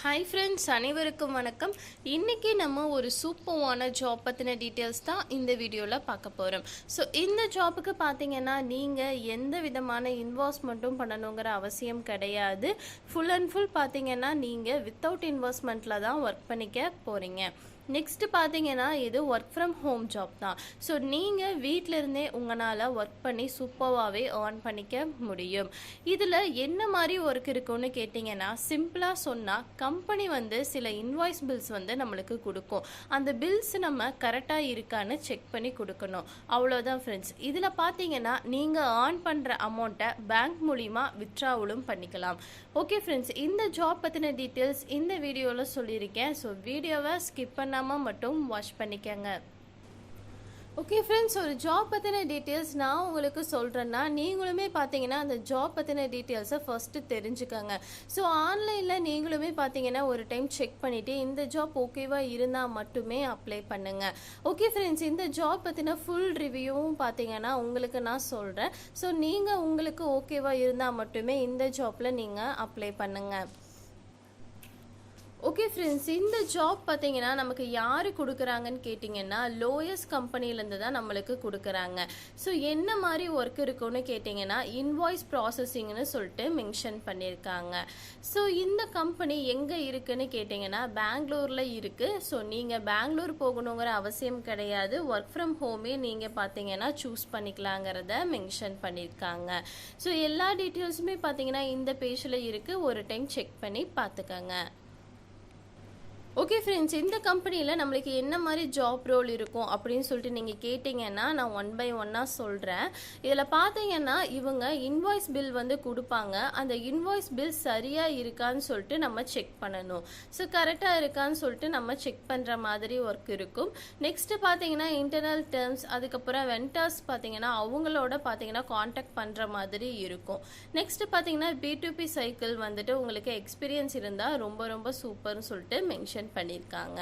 Hi friends, அனைவருக்கும் வணக்கம். இன்றைக்கி நம்ம ஒரு சூப்பரான ஜாப் பற்றின டீட்டெயில்ஸ் தான் இந்த வீடியோவில் பார்க்க போகிறோம். ஸோ இந்த ஜாப்புக்கு பார்த்தீங்கன்னா நீங்கள் எந்த விதமான இன்வெஸ்ட்மெண்ட்டும் பண்ணணுங்கிற அவசியம் கிடையாது. ஃபுல் அண்ட் ஃபுல் பார்த்தீங்கன்னா நீங்கள் வித்தவுட் இன்வெஸ்ட்மெண்ட்டில் தான் ஒர்க் பண்ணிக்க போகிறீங்க. நெக்ஸ்ட்டு பார்த்தீங்கன்னா இது ஒர்க் ஃப்ரம் ஹோம் ஜாப் தான். ஸோ நீங்கள் வீட்டிலருந்தே உங்களால் ஒர்க் பண்ணி சூப்பராகவே ஏர்ன் பண்ணிக்க முடியும். இதில் என்ன மாதிரி ஒர்க் இருக்குன்னு கேட்டிங்கன்னா, சிம்பிளாக சொன்னால் கம்பெனி சில இன்வாய்ஸ் பில்ஸ் நம்மளுக்கு கொடுக்கும். அந்த பில்ஸ் நம்ம கரெக்டாக இருக்கான்னு செக் பண்ணி கொடுக்கணும். அவ்வளோதான் ஃப்ரெண்ட்ஸ். இதில் பார்த்தீங்கன்னா நீங்கள் ஏர்ன் பண்ணுற அமௌண்ட்டை பேங்க் மூலிமா வித்ட்ராவலும் பண்ணிக்கலாம். ஓகே ஃப்ரெண்ட்ஸ், இந்த ஜாப் பற்றின டீட்டெயில்ஸ் இந்த வீடியோவில் சொல்லியிருக்கேன். ஸோ வீடியோவை ஸ்கிப் பண்ணாமல் மட்டும் வாட்ச் பண்ணிக்கங்க. ஓகே ஃப்ரெண்ட்ஸ், ஒரு ஜாப் பற்றின டீட்டெயில்ஸ் நான் உங்களுக்கு சொல்கிறேன்னா நீங்களுமே பார்த்தீங்கன்னா அந்த ஜாப் பற்றின டீட்டெயில்ஸை ஃபஸ்ட்டு தெரிஞ்சுக்கோங்க. ஸோ ஆன்லைனில் நீங்களுமே பார்த்தீங்கன்னா ஒரு டைம் செக் பண்ணிவிட்டு இந்த ஜாப் ஓகேவாக இருந்தால் மட்டுமே அப்ளை பண்ணுங்கள். ஓகே ஃப்ரெண்ட்ஸ், இந்த ஜாப் பற்றின ஃபுல் ரிவ்யூவும் பார்த்தீங்கன்னா உங்களுக்கு நான் சொல்கிறேன். ஸோ நீங்கள் உங்களுக்கு ஓகேவாக இருந்தால் மட்டுமே இந்த ஜாப்பில் நீங்கள் அப்ளை பண்ணுங்கள். ஓகே ஃப்ரெண்ட்ஸ், இந்த ஜாப் பார்த்தீங்கன்னா நமக்கு யார் கொடுக்குறாங்கன்னு கேட்டிங்கன்னா லோயஸ்ட் கம்பெனிலேருந்து தான் நம்மளுக்கு கொடுக்குறாங்க. ஸோ என்ன மாதிரி ஒர்க் இருக்குன்னு கேட்டிங்கன்னா இன்வாய்ஸ் ப்ராசஸிங்னு சொல்லிட்டு மென்ஷன் பண்ணியிருக்காங்க. ஸோ இந்த கம்பெனி எங்கே இருக்குன்னு கேட்டிங்கன்னா பெங்களூரில் இருக்குது. ஸோ நீங்கள் பெங்களூர் போகணுங்கிற அவசியம் கிடையாது. ஒர்க் ஃப்ரம் ஹோமே நீங்கள் பார்த்தீங்கன்னா சூஸ் பண்ணிக்கலாங்கிறத மென்ஷன் பண்ணியிருக்காங்க. ஸோ எல்லா டீட்டெயில்ஸுமே பார்த்தீங்கன்னா இந்த பேஜில் இருக்குது. ஒரு டைம் செக் பண்ணி பார்த்துக்கோங்க. ஓகே ஃப்ரெண்ட்ஸ், இந்த கம்பெனியில் நம்மளுக்கு என்ன மாதிரி ஜாப் ரோல் இருக்கும் அப்படின்னு சொல்லிட்டு நீங்கள் கேட்டிங்கன்னா நான் ஒன் பை ஒன்னாக சொல்கிறேன். இதில் பார்த்தீங்கன்னா இவங்க இன்வாய்ஸ் பில் கொடுப்பாங்க. அந்த இன்வாய்ஸ் பில் சரியாக இருக்கான்னு சொல்லிட்டு நம்ம செக் பண்ணணும். ஸோ கரெக்டாக இருக்கான்னு சொல்லிட்டு நம்ம செக் பண்ணுற மாதிரி ஒர்க் இருக்கும். நெக்ஸ்ட்டு பார்த்தீங்கன்னா இன்டர்னல் டேர்ம்ஸ், அதுக்கப்புறம் வெண்டார்ஸ் பார்த்தீங்கன்னா அவங்களோட பார்த்தீங்கன்னா காண்டாக்ட் பண்ணுற மாதிரி இருக்கும். நெக்ஸ்ட்டு பார்த்தீங்கன்னா B2B சைக்கிள் உங்களுக்கு எக்ஸ்பீரியன்ஸ் இருந்தால் ரொம்ப ரொம்ப சூப்பர்னு சொல்லிட்டு மென்ஷன் பண்ணியிருக்காங்க.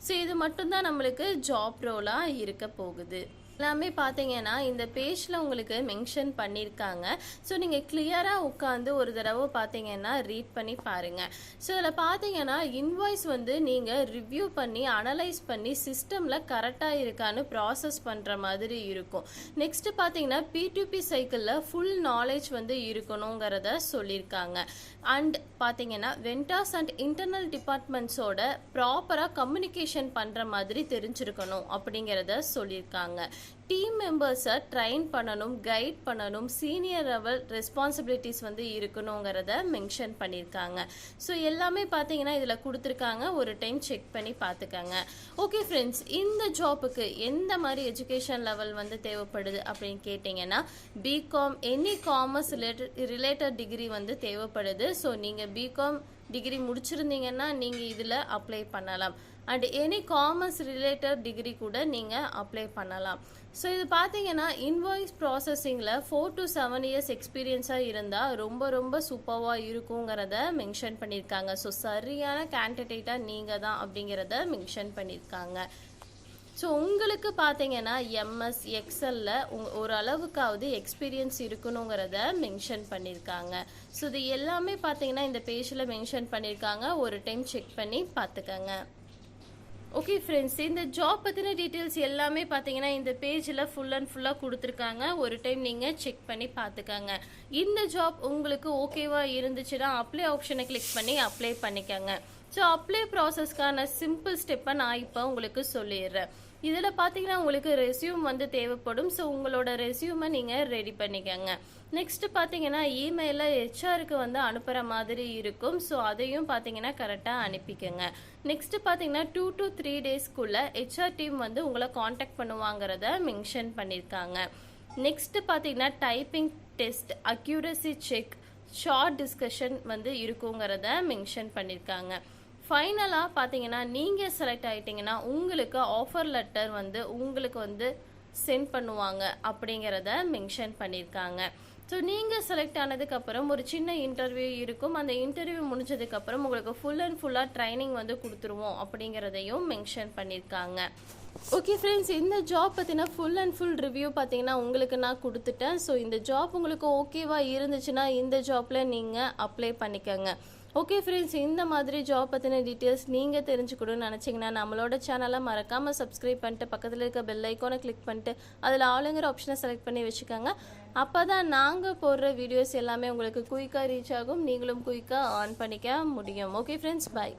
ஸோ இது மட்டும்தான் நம்மளுக்கு ஜாப் ரோலாக இருக்க போகுது. எல்லாமே பார்த்தீங்கன்னா இந்த பேஜில் உங்களுக்கு மென்ஷன் பண்ணியிருக்காங்க. ஸோ நீங்கள் கிளியராக உட்காந்து ஒரு தடவை பார்த்தீங்கன்னா ரீட் பண்ணி பாருங்கள். ஸோ இதில் பார்த்தீங்கன்னா இன்வாய்ஸ் நீங்கள் ரிவ்யூ பண்ணி அனலைஸ் பண்ணி சிஸ்டமில் கரெக்டாக இருக்கான்னு ப்ராசஸ் பண்ணுற மாதிரி இருக்கும். நெக்ஸ்ட்டு பார்த்தீங்கன்னா P2P சைக்கிளில் ஃபுல் நாலேஜ் இருக்கணுங்கிறத சொல்லியிருக்காங்க. அண்ட் பார்த்தீங்கன்னா வெண்டார்ஸ் அண்ட் இன்டர்னல் டிபார்ட்மெண்ட்ஸோட ப்ராப்பராக கம்யூனிகேஷன் பண்ணுற மாதிரி தெரிஞ்சிருக்கணும் அப்படிங்கிறத சொல்லியிருக்காங்க. டீம் மெம்பர்ஸை ட்ரைன் பண்ணணும், கைட் பண்ணணும், சீனியர் லெவல் ரெஸ்பான்சிபிலிட்டிஸ் இருக்கணுங்கிறத மென்ஷன் பண்ணியிருக்காங்க. ஸோ எல்லாமே பார்த்தீங்கன்னா இதில் கொடுத்துருக்காங்க. ஒரு டைம் செக் பண்ணி பார்த்துக்கங்க. ஓகே ஃப்ரெண்ட்ஸ், இந்த ஜாப்புக்கு எந்த மாதிரி எஜுகேஷன் லெவல் தேவைப்படுது அப்படின்னு கேட்டிங்கன்னா BCom any commerce related degree தேவைப்படுது. ஸோ நீங்கள் பிகாம் டிகிரி முடிச்சிருந்தீங்கன்னா நீங்கள் இதில் அப்ளை பண்ணலாம். And any commerce related degree கூட நீங்கள் அப்ளை பண்ணலாம். ஸோ இது பார்த்தீங்கன்னா இன்வாய்ஸ் ப்ராசஸிங்கில் 4 to 7 years எக்ஸ்பீரியன்ஸாக இருந்தால் ரொம்ப ரொம்ப சூப்பராக இருக்குங்கிறத மென்ஷன் பண்ணியிருக்காங்க. ஸோ சரியான கேண்டிடேட்டாக நீங்கள் தான் அப்படிங்கிறத மென்ஷன் பண்ணியிருக்காங்க. ஸோ உங்களுக்கு பார்த்தீங்கன்னா எம்எஸ் எக்ஸலில் ஓரளவுக்காவது எக்ஸ்பீரியன்ஸ் இருக்கணுங்கிறத மென்ஷன் பண்ணியிருக்காங்க. ஸோ இது எல்லாமே பார்த்தீங்கன்னா இந்த பேஜில் மென்ஷன் பண்ணியிருக்காங்க. ஒரு டைம் செக் பண்ணி பார்த்துக்கங்க. ஓகே ஃப்ரெண்ட்ஸ், இந்த ஜாப் பற்றின டீட்டெயில்ஸ் எல்லாமே பார்த்தீங்கன்னா இந்த பேஜில் ஃபுல் அண்ட் ஃபுல்லாக கொடுத்துருக்காங்க. ஒரு டைம் நீங்கள் செக் பண்ணி பார்த்துக்கங்க. இந்த ஜாப் உங்களுக்கு ஓகேவாக இருந்துச்சுன்னா அப்ளை ஆப்ஷனை கிளிக் பண்ணி அப்ளை பண்ணிக்கோங்க. ஸோ அப்ளை ப்ராசஸ்க்கான சிம்பிள் ஸ்டெப்பை நான் இப்போ உங்களுக்கு சொல்லிடுறேன். இதில் பார்த்தீங்கன்னா உங்களுக்கு ரெஸ்யூம் தேவைப்படும். ஸோ உங்களோட ரெஸ்யூமை நீங்கள் ரெடி பண்ணிக்கோங்க. நெக்ஸ்ட்டு பார்த்தீங்கன்னா இமெயிலில் ஹெச்ஆருக்கு அனுப்புகிற மாதிரி இருக்கும். ஸோ அதையும் பார்த்தீங்கன்னா கரெக்டாக அனுப்பிக்கோங்க. நெக்ஸ்ட்டு பார்த்தீங்கன்னா 2 to 3 daysக்குள்ளே ஹெச்ஆர் டீம் உங்களை காண்டாக்ட் பண்ணுவாங்கிறத மென்ஷன் பண்ணியிருக்காங்க. நெக்ஸ்ட்டு பார்த்தீங்கன்னா typing test, accuracy check, short discussion இருக்குங்கிறத மென்ஷன் பண்ணியிருக்காங்க. ஃபைனலாக பார்த்தீங்கன்னா நீங்கள் செலக்ட் ஆகிட்டிங்கன்னா உங்களுக்கு ஆஃபர் லெட்டர் உங்களுக்கு சென்ட் பண்ணுவாங்க அப்படிங்கிறத மென்ஷன் பண்ணியிருக்காங்க. ஸோ நீங்கள் செலக்ட் ஆனதுக்கப்புறம் ஒரு சின்ன இன்டர்வியூ இருக்கும். அந்த இன்டர்வியூ முடிஞ்சதுக்கப்புறம் உங்களுக்கு ஃபுல் அண்ட் ஃபுல்லாக ட்ரைனிங் கொடுத்துருவோம் அப்படிங்கிறதையும் மென்ஷன் பண்ணியிருக்காங்க. ஓகே ஃப்ரெண்ட்ஸ், இந்த ஜாப் பற்றின ஃபுல் அண்ட் ஃபுல் ரிவ்யூ பார்த்தீங்கன்னா உங்களுக்கு நான் கொடுத்துட்டேன். ஸோ இந்த ஜாப் உங்களுக்கு ஓகேவா இருந்துச்சுன்னா இந்த ஜாப்பில் நீங்கள் அப்ளை பண்ணிக்கோங்க. ஓகே ஃப்ரெண்ட்ஸ், இந்த மாதிரி ஜாப் பற்றின டீட்டெயில்ஸ் நீங்கள் தெரிஞ்சுக்கணும்னு நினச்சிங்கன்னா நம்மளோட சேனலை மறக்காமல் சப்ஸ்கிரைப் பண்ணிட்டு பக்கத்தில் இருக்க பெல் ஐக்கானை கிளிக் பண்ணிட்டு அதில் ஆளுங்கிற ஆப்ஷனை செலக்ட் பண்ணி வச்சுக்கோங்க. அப்போ தான் நாங்கள் போடுற வீடியோஸ் எல்லாமே உங்களுக்கு குயிக்காக ரீச் ஆகும், நீங்களும் குயிக்காக ஆன் பண்ணிக்க முடியும். Okay friends, by.